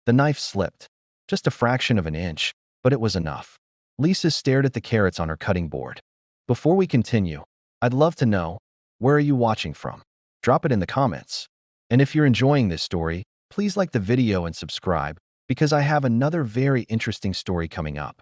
The knife slipped. Just a fraction of an inch, but it was enough. Lisa stared at the carrots on her cutting board. Before we continue, I'd love to know, where are you watching from? Drop it in the comments. And if you're enjoying this story, please like the video and subscribe, because I have another very interesting story coming up.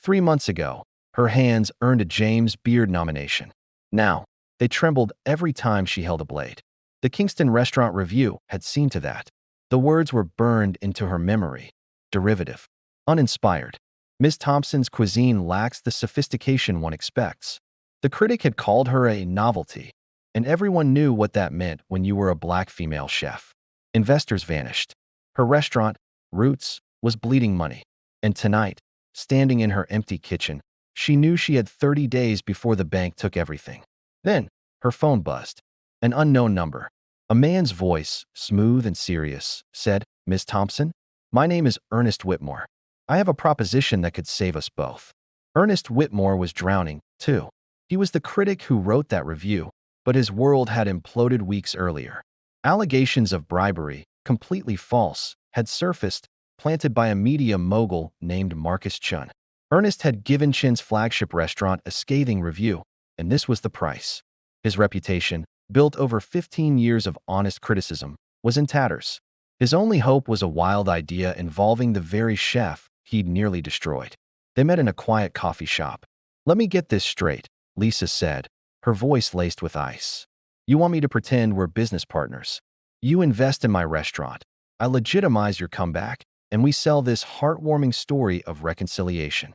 3 months ago, her hands earned a James Beard nomination. Now, they trembled every time she held a blade. The Kingston Restaurant Review had seen to that. The words were burned into her memory. Derivative. Uninspired. Ms. Thompson's cuisine lacks the sophistication one expects. The critic had called her a novelty, and everyone knew what that meant when you were a black female chef. Investors vanished. Her restaurant, Roots, was bleeding money. And tonight, standing in her empty kitchen, she knew she had 30 days before the bank took everything. Then, her phone buzzed. An unknown number. A man's voice, smooth and serious, said, "Miss Thompson, my name is Ernest Whitmore. I have a proposition that could save us both." Ernest Whitmore was drowning, too. He was the critic who wrote that review, but his world had imploded weeks earlier. Allegations of bribery, completely false, had surfaced, planted by a media mogul named Marcus Chun. Ernest had given Chin's flagship restaurant a scathing review, and this was the price. His reputation, built over 15 years of honest criticism, was in tatters. His only hope was a wild idea involving the very chef he'd nearly destroyed. They met in a quiet coffee shop. "Let me get this straight," Lisa said, her voice laced with ice. "You want me to pretend we're business partners? You invest in my restaurant, I legitimize your comeback, and we sell this heartwarming story of reconciliation."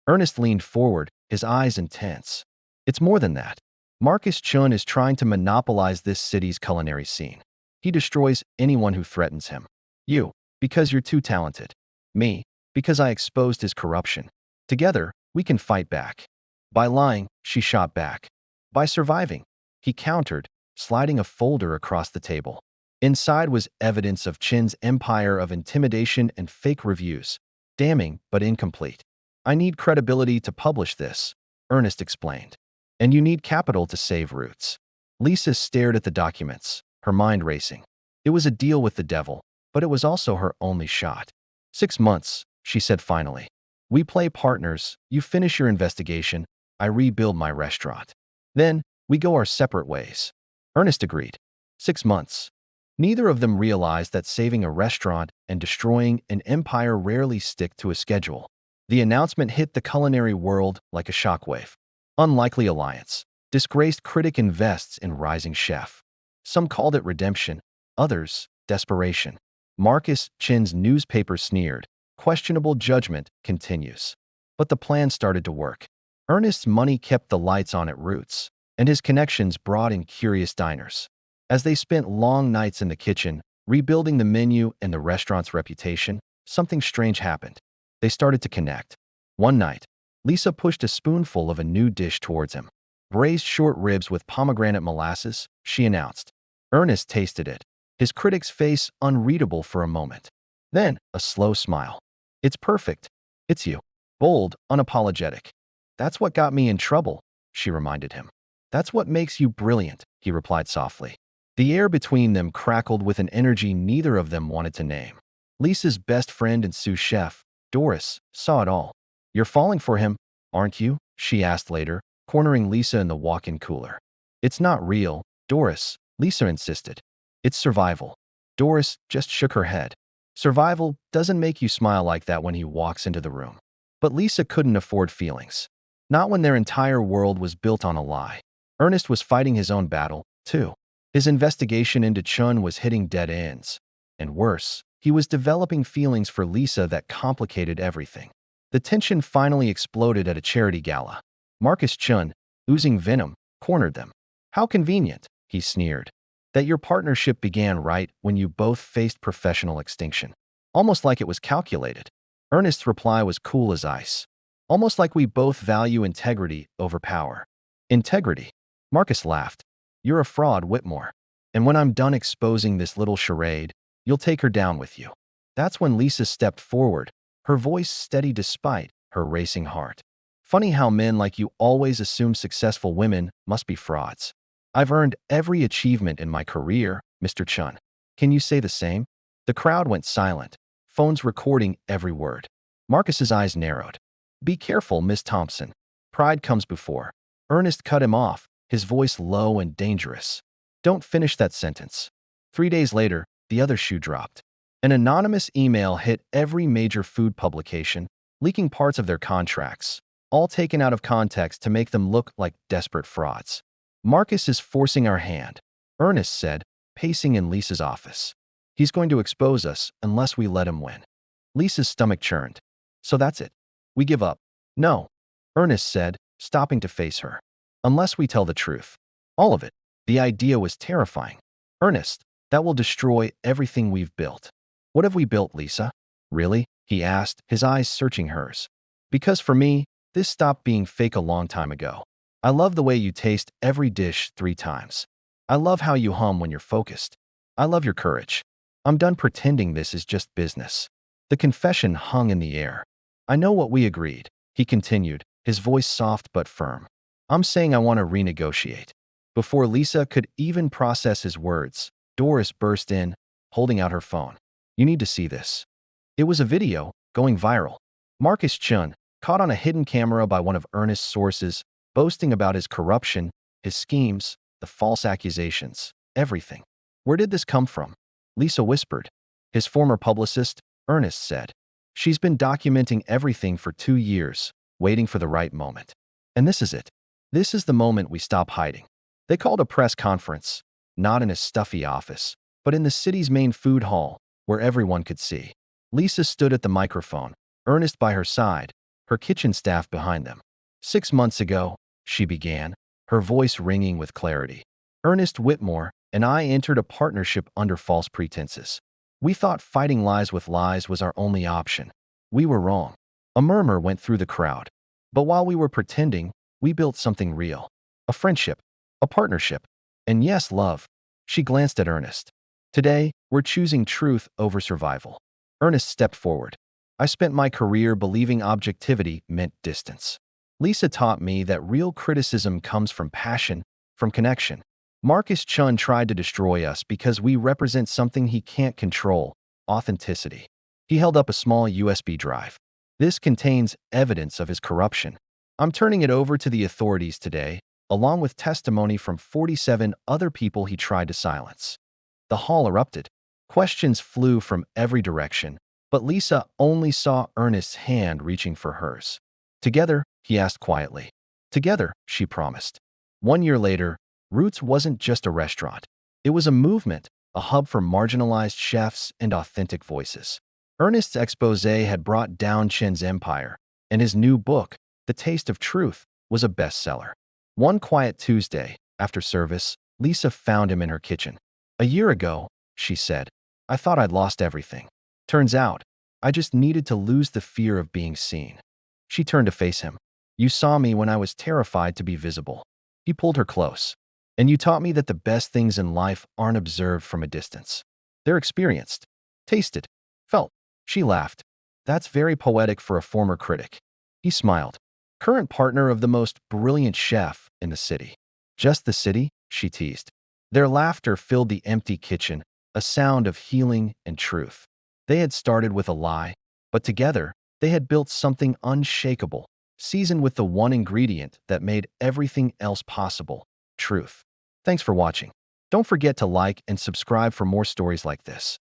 Ernest leaned forward, his eyes intense. "It's more than that. Marcus Chun is trying to monopolize this city's culinary scene. He destroys anyone who threatens him. You, because you're too talented. Me, because I exposed his corruption. Together, we can fight back." By lying, she shot back. By surviving, he countered, sliding a folder across the table. Inside was evidence of Chin's empire of intimidation and fake reviews, damning but incomplete. "I need credibility to publish this," Ernest explained. "And you need capital to save Roots." Lisa stared at the documents, her mind racing. It was a deal with the devil, but it was also her only shot. 6 months, she said finally. "We play partners, you finish your investigation, I rebuild my restaurant. Then, we go our separate ways." Ernest agreed. 6 months. Neither of them realized that saving a restaurant and destroying an empire rarely stick to a schedule. The announcement hit the culinary world like a shockwave. Unlikely alliance. Disgraced critic invests in rising chef. Some called it redemption, others, desperation. Marcus Chin's newspaper sneered. Questionable judgment continues. But the plan started to work. Ernest's money kept the lights on at Roots, and his connections brought in curious diners. As they spent long nights in the kitchen, rebuilding the menu and the restaurant's reputation, something strange happened. They started to connect. One night, Lisa pushed a spoonful of a new dish towards him. "Braised short ribs with pomegranate molasses," she announced. Ernest tasted it, his critic's face unreadable for a moment. Then, a slow smile. "It's perfect. It's you." Bold, unapologetic. "That's what got me in trouble," she reminded him. "That's what makes you brilliant," he replied softly. The air between them crackled with an energy neither of them wanted to name. Lisa's best friend and sous chef, Doris, saw it all. "You're falling for him, aren't you?" she asked later, cornering Lisa in the walk-in cooler. "It's not real, Doris," Lisa insisted. "It's survival." Doris just shook her head. "Survival doesn't make you smile like that when he walks into the room." But Lisa couldn't afford feelings. Not when their entire world was built on a lie. Ernest was fighting his own battle, too. His investigation into Chun was hitting dead ends. And worse, he was developing feelings for Lisa that complicated everything. The tension finally exploded at a charity gala. Marcus Chun, oozing venom, cornered them. "How convenient," he sneered, "that your partnership began right when you both faced professional extinction. Almost like it was calculated." Ernest's reply was cool as ice. "Almost like we both value integrity over power." "Integrity?" Marcus laughed. "You're a fraud, Whitmore. And when I'm done exposing this little charade, you'll take her down with you." That's when Lisa stepped forward, her voice steady despite her racing heart. "Funny how men like you always assume successful women must be frauds. I've earned every achievement in my career, Mr. Chun. Can you say the same?" The crowd went silent, phones recording every word. Marcus's eyes narrowed. "Be careful, Miss Thompson. Pride comes before." Ernest cut him off, his voice low and dangerous. "Don't finish that sentence." 3 days later, the other shoe dropped. An anonymous email hit every major food publication, leaking parts of their contracts, all taken out of context to make them look like desperate frauds. "Marcus is forcing our hand," Ernest said, pacing in Lisa's office. "He's going to expose us unless we let him win." Lisa's stomach churned. "So that's it. We give up." "No," Ernest said, stopping to face her. "Unless we tell the truth. All of it." The idea was terrifying. "Ernest, that will destroy everything we've built." "What have we built, Lisa?" "Really?" he asked, his eyes searching hers. "Because for me, this stopped being fake a long time ago. I love the way you taste every dish 3 times. I love how you hum when you're focused. I love your courage. I'm done pretending this is just business." The confession hung in the air. "I know what we agreed," he continued, his voice soft but firm. "I'm saying I want to renegotiate." Before Lisa could even process his words, Doris burst in, holding out her phone. "You need to see this." It was a video, going viral. Marcus Chun, caught on a hidden camera by one of Ernest's sources, boasting about his corruption, his schemes, the false accusations, everything. "Where did this come from?" Lisa whispered. "His former publicist," Ernest said. "She's been documenting everything for 2 years, waiting for the right moment. And this is it. This is the moment we stop hiding." They called a press conference, not in a stuffy office, but in the city's main food hall, where everyone could see. Lisa stood at the microphone, Ernest by her side, her kitchen staff behind them. "6 months ago," she began, her voice ringing with clarity, "Ernest Whitmore and I entered a partnership under false pretenses. We thought fighting lies with lies was our only option. We were wrong." A murmur went through the crowd. "But while we were pretending, we built something real. A friendship, a partnership, and yes, love." She glanced at Ernest. "Today, we're choosing truth over survival." Ernest stepped forward. "I spent my career believing objectivity meant distance. Lisa taught me that real criticism comes from passion, from connection. Marcus Chun tried to destroy us because we represent something he can't control, authenticity." He held up a small USB drive. "This contains evidence of his corruption. I'm turning it over to the authorities today, along with testimony from 47 other people he tried to silence." The hall erupted. Questions flew from every direction, but Lisa only saw Ernest's hand reaching for hers. "Together?" he asked quietly. "Together," she promised. 1 year later, Roots wasn't just a restaurant. It was a movement, a hub for marginalized chefs and authentic voices. Ernest's expose had brought down Chen's empire, and his new book, The Taste of Truth, was a bestseller. One quiet Tuesday, after service, Lisa found him in her kitchen. "A year ago," she said, "I thought I'd lost everything. Turns out, I just needed to lose the fear of being seen." She turned to face him. "You saw me when I was terrified to be visible." He pulled her close. "And you taught me that the best things in life aren't observed from a distance. They're experienced, tasted, felt." She laughed. "That's very poetic for a former critic." He smiled. "Current partner of the most brilliant chef in the city." "Just the city?" she teased. Their laughter filled the empty kitchen, a sound of healing and truth. They had started with a lie, but together, they had built something unshakable, seasoned with the one ingredient that made everything else possible: truth. Thanks for watching. Don't forget to like and subscribe for more stories like this.